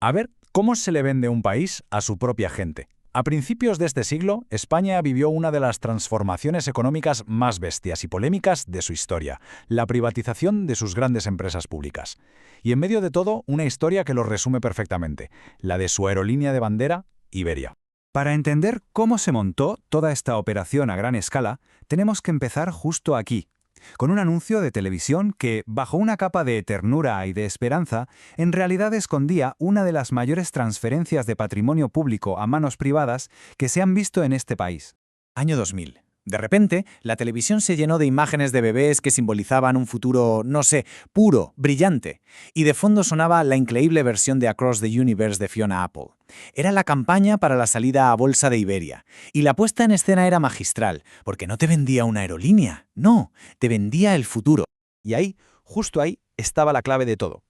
A ver, ¿cómo se le vende un país a su propia gente? A principios de este siglo, España vivió una de las transformaciones económicas más bestias y polémicas de su historia, la privatización de sus grandes empresas públicas. Y en medio de todo, una historia que lo resume perfectamente, la de su aerolínea de bandera, Iberia. Para entender cómo se montó toda esta operación a gran escala, tenemos que empezar justo aquí, con un anuncio de televisión que, bajo una capa de ternura y de esperanza, en realidad escondía una de las mayores transferencias de patrimonio público a manos privadas que se han visto en este país. Año 2000. De repente, la televisión se llenó de imágenes de bebés que simbolizaban un futuro, no sé, puro, brillante. Y de fondo sonaba la increíble versión de Across the Universe de Fiona Apple. Era la campaña para la salida a bolsa de Iberia. Y la puesta en escena era magistral, porque no te vendía una aerolínea, no, te vendía el futuro. Y ahí, justo ahí, estaba la clave de todo.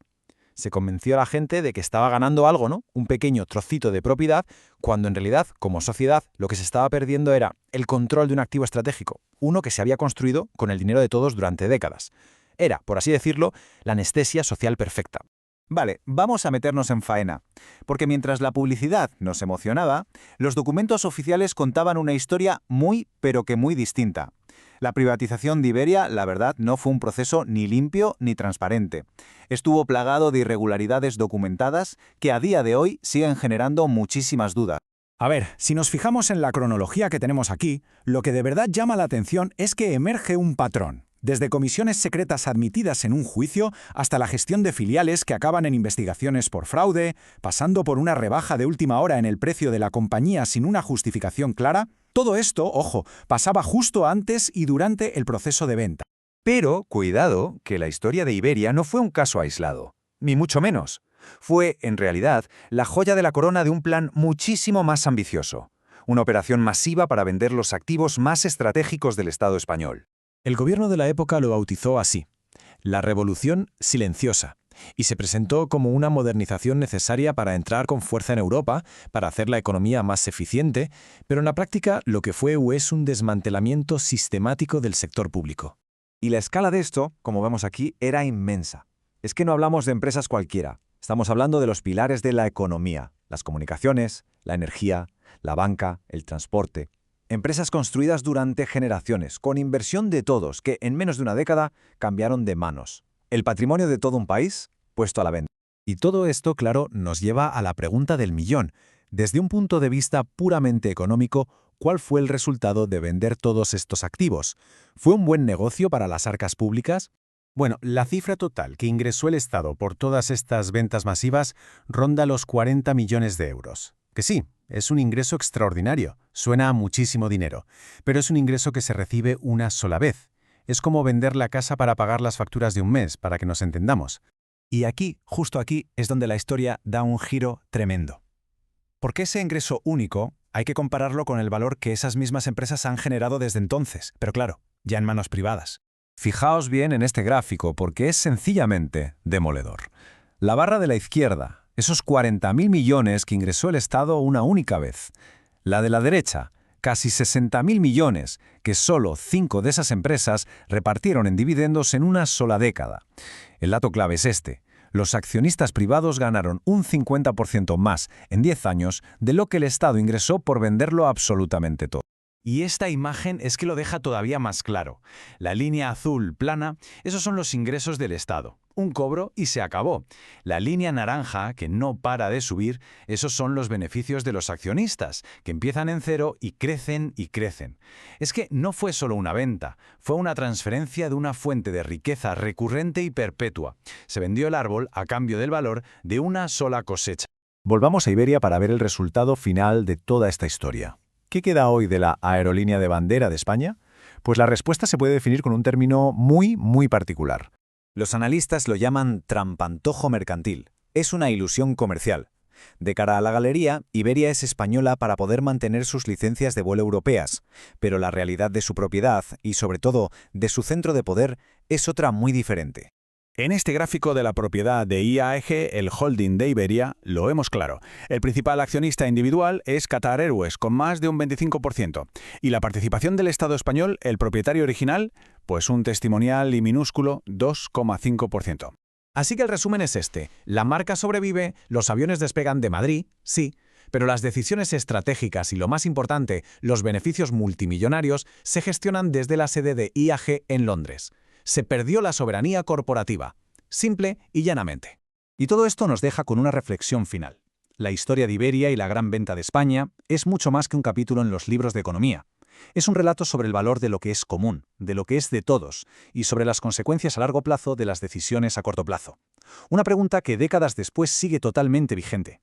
Se convenció a la gente de que estaba ganando algo, ¿no? Un pequeño trocito de propiedad, cuando en realidad, como sociedad, lo que se estaba perdiendo era el control de un activo estratégico, uno que se había construido con el dinero de todos durante décadas. Era, por así decirlo, la anestesia social perfecta. Vale, vamos a meternos en faena, porque mientras la publicidad nos emocionaba, los documentos oficiales contaban una historia muy, pero que muy distinta. La privatización de Iberia, la verdad, no fue un proceso ni limpio ni transparente. Estuvo plagado de irregularidades documentadas que a día de hoy siguen generando muchísimas dudas. A ver, si nos fijamos en la cronología que tenemos aquí, lo que de verdad llama la atención es que emerge un patrón. Desde comisiones secretas admitidas en un juicio hasta la gestión de filiales que acaban en investigaciones por fraude, pasando por una rebaja de última hora en el precio de la compañía sin una justificación clara, todo esto, ojo, pasaba justo antes y durante el proceso de venta. Pero, cuidado, que la historia de Iberia no fue un caso aislado, ni mucho menos. Fue, en realidad, la joya de la corona de un plan muchísimo más ambicioso. Una operación masiva para vender los activos más estratégicos del Estado español. El gobierno de la época lo bautizó así, la Revolución Silenciosa, y se presentó como una modernización necesaria para entrar con fuerza en Europa, para hacer la economía más eficiente, pero en la práctica lo que fue es un desmantelamiento sistemático del sector público. Y la escala de esto, como vemos aquí, era inmensa. Es que no hablamos de empresas cualquiera. Estamos hablando de los pilares de la economía, las comunicaciones, la energía, la banca, el transporte. Empresas construidas durante generaciones, con inversión de todos, que en menos de una década cambiaron de manos. El patrimonio de todo un país puesto a la venta. Y todo esto, claro, nos lleva a la pregunta del millón. Desde un punto de vista puramente económico, ¿cuál fue el resultado de vender todos estos activos? ¿Fue un buen negocio para las arcas públicas? Bueno, la cifra total que ingresó el Estado por todas estas ventas masivas ronda los 40 millones de euros. Que sí, es un ingreso extraordinario, suena a muchísimo dinero, pero es un ingreso que se recibe una sola vez. Es como vender la casa para pagar las facturas de un mes, para que nos entendamos. Y aquí, justo aquí, es donde la historia da un giro tremendo. Porque ese ingreso único hay que compararlo con el valor que esas mismas empresas han generado desde entonces, pero claro, ya en manos privadas. Fijaos bien en este gráfico porque es sencillamente demoledor. La barra de la izquierda, esos 40.000 millones que ingresó el Estado una única vez. La de la derecha, casi 60.000 millones, que solo 5 de esas empresas repartieron en dividendos en una sola década. El dato clave es este. Los accionistas privados ganaron un 50% más en 10 años de lo que el Estado ingresó por venderlo absolutamente todo. Y esta imagen es que lo deja todavía más claro. La línea azul plana, esos son los ingresos del Estado. Un cobro y se acabó. La línea naranja, que no para de subir, esos son los beneficios de los accionistas, que empiezan en cero y crecen y crecen. Es que no fue solo una venta, fue una transferencia de una fuente de riqueza recurrente y perpetua. Se vendió el árbol a cambio del valor de una sola cosecha. Volvamos a Iberia para ver el resultado final de toda esta historia. ¿Qué queda hoy de la aerolínea de bandera de España? Pues la respuesta se puede definir con un término muy particular. Los analistas lo llaman trampantojo mercantil. Es una ilusión comercial. De cara a la galería, Iberia es española para poder mantener sus licencias de vuelo europeas, pero la realidad de su propiedad y, sobre todo, de su centro de poder es otra muy diferente. En este gráfico de la propiedad de IAG, el holding de Iberia, lo vemos claro. El principal accionista individual es Qatar Airways, con más de un 25%. Y la participación del Estado español, el propietario original, pues un testimonial y minúsculo 2,5%. Así que el resumen es este. La marca sobrevive, los aviones despegan de Madrid, sí, pero las decisiones estratégicas y, lo más importante, los beneficios multimillonarios se gestionan desde la sede de IAG en Londres. Se perdió la soberanía corporativa. Simple y llanamente. Y todo esto nos deja con una reflexión final. La historia de Iberia y la gran venta de España es mucho más que un capítulo en los libros de economía. Es un relato sobre el valor de lo que es común, de lo que es de todos, y sobre las consecuencias a largo plazo de las decisiones a corto plazo. Una pregunta que décadas después sigue totalmente vigente.